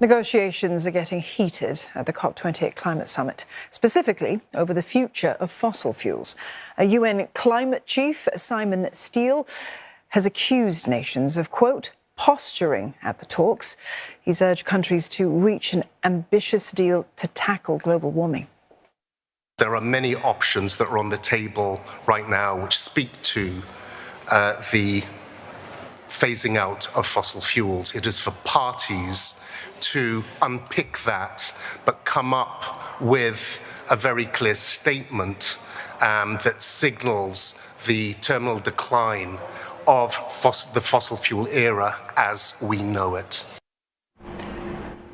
Negotiations are getting heated at the COP28 climate summit, specifically over the future of fossil fuels. A UN climate chief, Simon Stiell, has accused nations of, quote, posturing at the talks. He's urged countries to reach an ambitious deal to tackle global warming. There are many options that are on the table right now which speak to the phasing out of fossil fuels. It is for parties to unpick that, but come up with a very clear statement that signals the terminal decline of the fossil fuel era as we know it.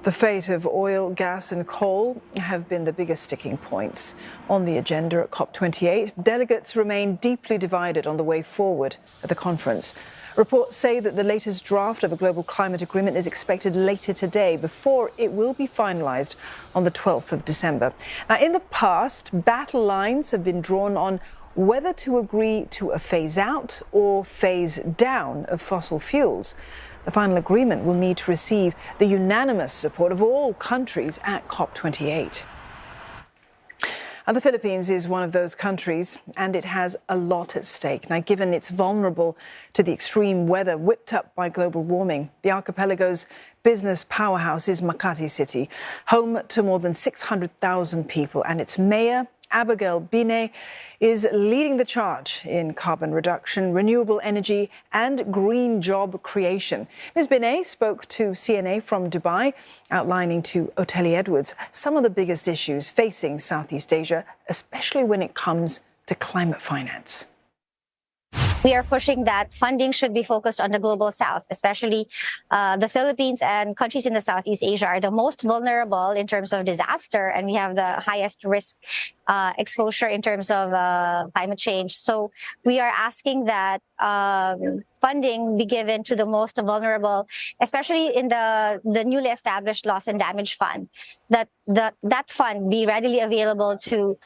The fate of oil, gas and coal have been the biggest sticking points on the agenda at COP28. Delegates remain deeply divided on the way forward at the conference. Reports say that the latest draft of a global climate agreement is expected later today before it will be finalised on the 12th of December. Now, in the past, battle lines have been drawn on whether to agree to a phase out or phase down of fossil fuels. The final agreement will need to receive the unanimous support of all countries at COP28. And the Philippines is one of those countries, and it has a lot at stake. Now, given it's vulnerable to the extreme weather whipped up by global warming, the archipelago's business powerhouse is Makati City, home to more than 600,000 people, and its mayor, Abigail Binay, is leading the charge in carbon reduction, renewable energy and green job creation. Ms. Binay spoke to CNA from Dubai, outlining to Oteli Edwards some of the biggest issues facing Southeast Asia, especially when it comes to climate finance. We are pushing that funding should be focused on the global south, especially the Philippines and countries in the Southeast Asia are the most vulnerable in terms of disaster, and we have the highest risk exposure in terms of climate change. So we are asking that funding be given to the most vulnerable, especially in the newly established loss and damage fund, that fund be readily available to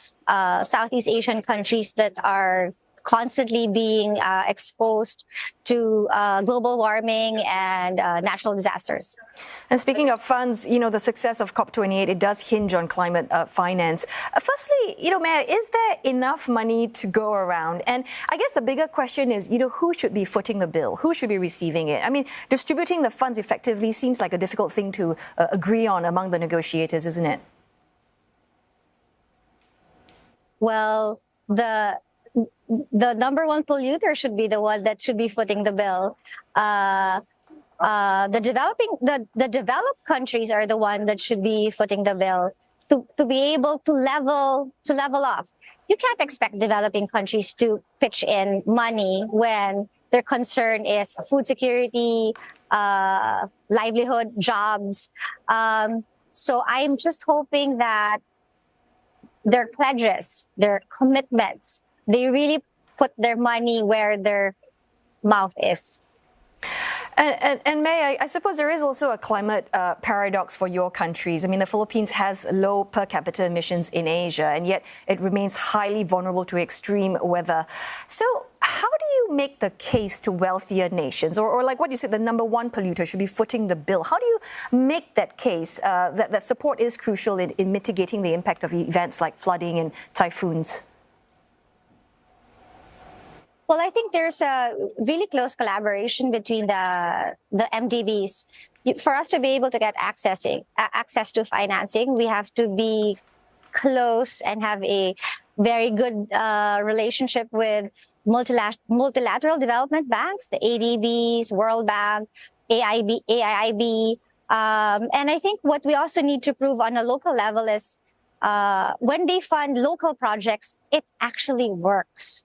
Southeast Asian countries that are constantly being exposed to global warming and natural disasters. And speaking of funds, the success of COP28, it does hinge on climate finance. Firstly, Mayor, is there enough money to go around? And I guess the bigger question is, who should be footing the bill? Who should be receiving it? I mean, distributing the funds effectively seems like a difficult thing to agree on among the negotiators, isn't it? Well, the number one polluter should be the one that should be footing the bill. The developed countries are the one that should be footing the bill to be able to level off. You can't expect developing countries to pitch in money when their concern is food security, livelihood, jobs. So I'm just hoping that their pledges, their commitments, they really put their money where their mouth is. And May, I suppose there is also a climate paradox for your countries. I mean, the Philippines has low per capita emissions in Asia, and yet it remains highly vulnerable to extreme weather. So how do you make the case to wealthier nations, or like what you said, the number one polluter should be footing the bill? How do you make that case that support is crucial in mitigating the impact of events like flooding and typhoons? Well, I think there's a really close collaboration between the MDBs. For us to be able to get access to financing, we have to be close and have a very good relationship with multilateral development banks, the ADBs, World Bank, AIIB. And I think what we also need to prove on a local level is when they fund local projects, it actually works.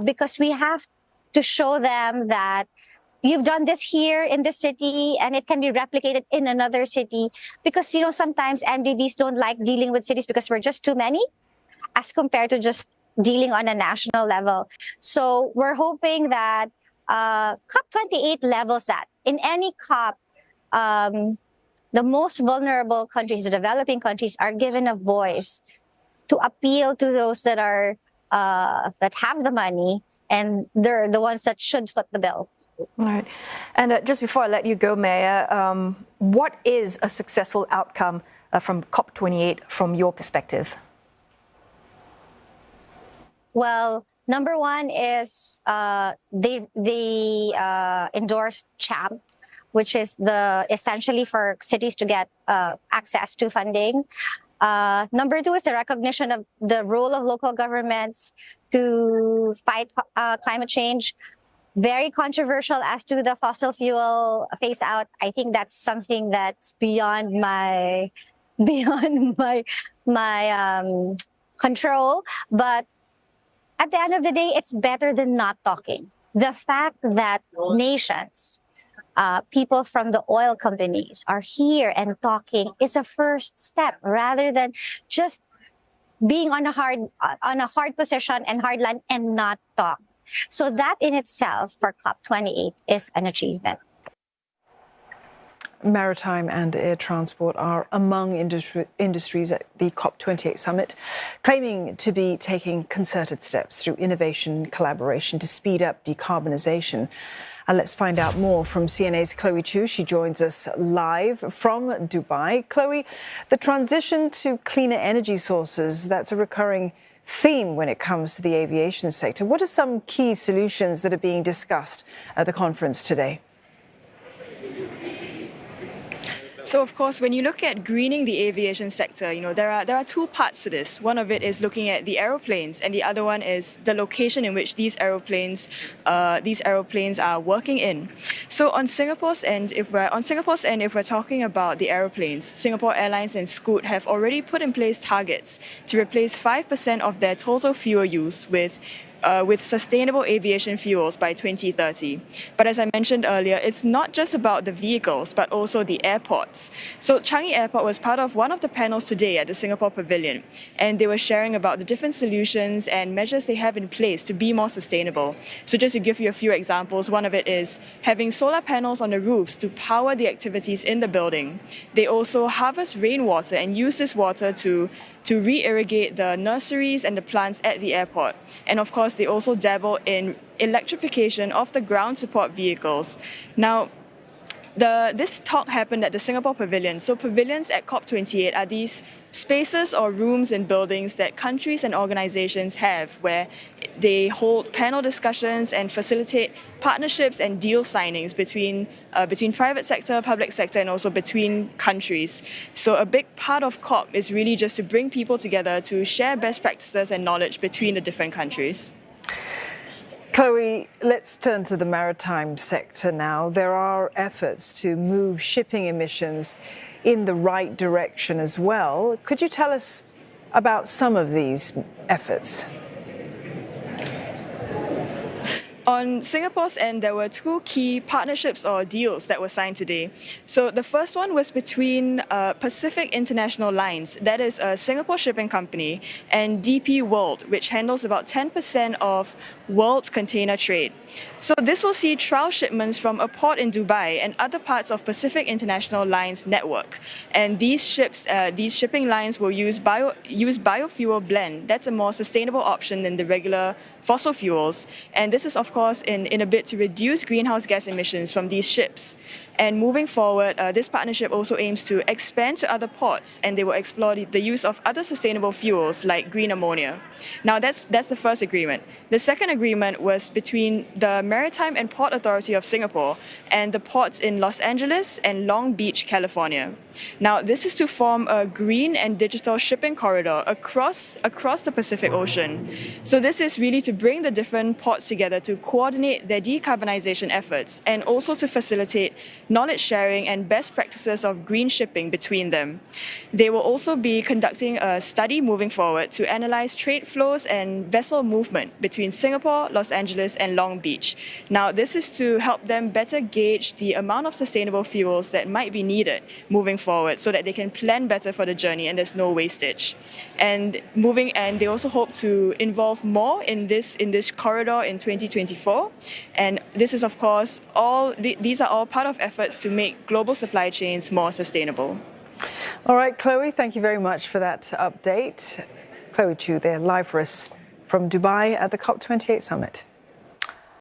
Because we have to show them that you've done this here in this city and it can be replicated in another city. Because, sometimes MDBs don't like dealing with cities because we're just too many as compared to just dealing on a national level. So we're hoping that COP28 levels that. In any COP, the most vulnerable countries, the developing countries, are given a voice to appeal to those that are that have the money, and they're the ones that should foot the bill. All right. And just before I let you go, Mayor, what is a successful outcome from COP28 from your perspective? Well, number one is they endorsed CHAMP, which is essentially for cities to get access to funding. Number two is the recognition of the role of local governments to fight climate change. Very controversial as to the fossil fuel phase out. I think that's something that's beyond my control. But at the end of the day, it's better than not talking. The fact that nations, people from the oil companies are here and talking is a first step, rather than just being on a hard position and hard line and not talk. So that in itself for COP28 is an achievement. Maritime and air transport are among industries at the COP28 summit, claiming to be taking concerted steps through innovation and collaboration to speed up decarbonisation. And let's find out more from CNA's Chloe Chu. She joins us live from Dubai. Chloe, the transition to cleaner energy sources, that's a recurring theme when it comes to the aviation sector. What are some key solutions that are being discussed at the conference today? So, of course, when you look at greening the aviation sector, there are two parts to this. One of it is looking at the aeroplanes, and the other one is the location in which these aeroplanes are working in. So, on Singapore's end, if we're talking about the aeroplanes, Singapore Airlines and Scoot have already put in place targets to replace 5% of their total fuel use with sustainable aviation fuels by 2030. But as I mentioned earlier, it's not just about the vehicles, but also the airports. So Changi Airport was part of one of the panels today at the Singapore Pavilion, and they were sharing about the different solutions and measures they have in place to be more sustainable. So just to give you a few examples, one of it is having solar panels on the roofs to power the activities in the building. They also harvest rainwater and use this water to re-irrigate the nurseries and the plants at the airport. And of course, they also dabble in electrification of the ground support vehicles. Now, this talk happened at the Singapore Pavilion. So pavilions at COP28 are these spaces or rooms in buildings that countries and organizations have where they hold panel discussions and facilitate partnerships and deal signings between private sector, public sector, and also between countries. So a big part of COP is really just to bring people together to share best practices and knowledge between the different countries. Chloe, let's turn to the maritime sector now. There are efforts to move shipping emissions in the right direction as well. Could you tell us about some of these efforts? On Singapore's end, there were two key partnerships or deals that were signed today. So the first one was between Pacific International Lines, that is a Singapore shipping company, and DP World, which handles about 10% of world container trade. So this will see trial shipments from a port in Dubai and other parts of Pacific International Lines network. And these shipping lines will use biofuel blend. That's a more sustainable option than the regular fossil fuels. And this is, of course, in a bid to reduce greenhouse gas emissions from these ships. And moving forward, this partnership also aims to expand to other ports, and they will explore the use of other sustainable fuels like green ammonia. Now, that's the first agreement. The second agreement was between the Maritime and Port Authority of Singapore and the ports in Los Angeles and Long Beach, California. Now, this is to form a green and digital shipping corridor across the Pacific Ocean. So this is really to bring the different ports together to coordinate their decarbonization efforts and also to facilitate knowledge sharing and best practices of green shipping between them. They will also be conducting a study moving forward to analyze trade flows and vessel movement between Singapore, Los Angeles, and Long Beach. Now, this is to help them better gauge the amount of sustainable fuels that might be needed moving forward so that they can plan better for the journey and there's no wastage. And they also hope to involve more in this corridor in 2024. And this is, of course, these are all part of efforts to make global supply chains more sustainable. All right, Chloe, thank you very much for that update. Chloe Chu there, live for us from Dubai at the COP28 summit.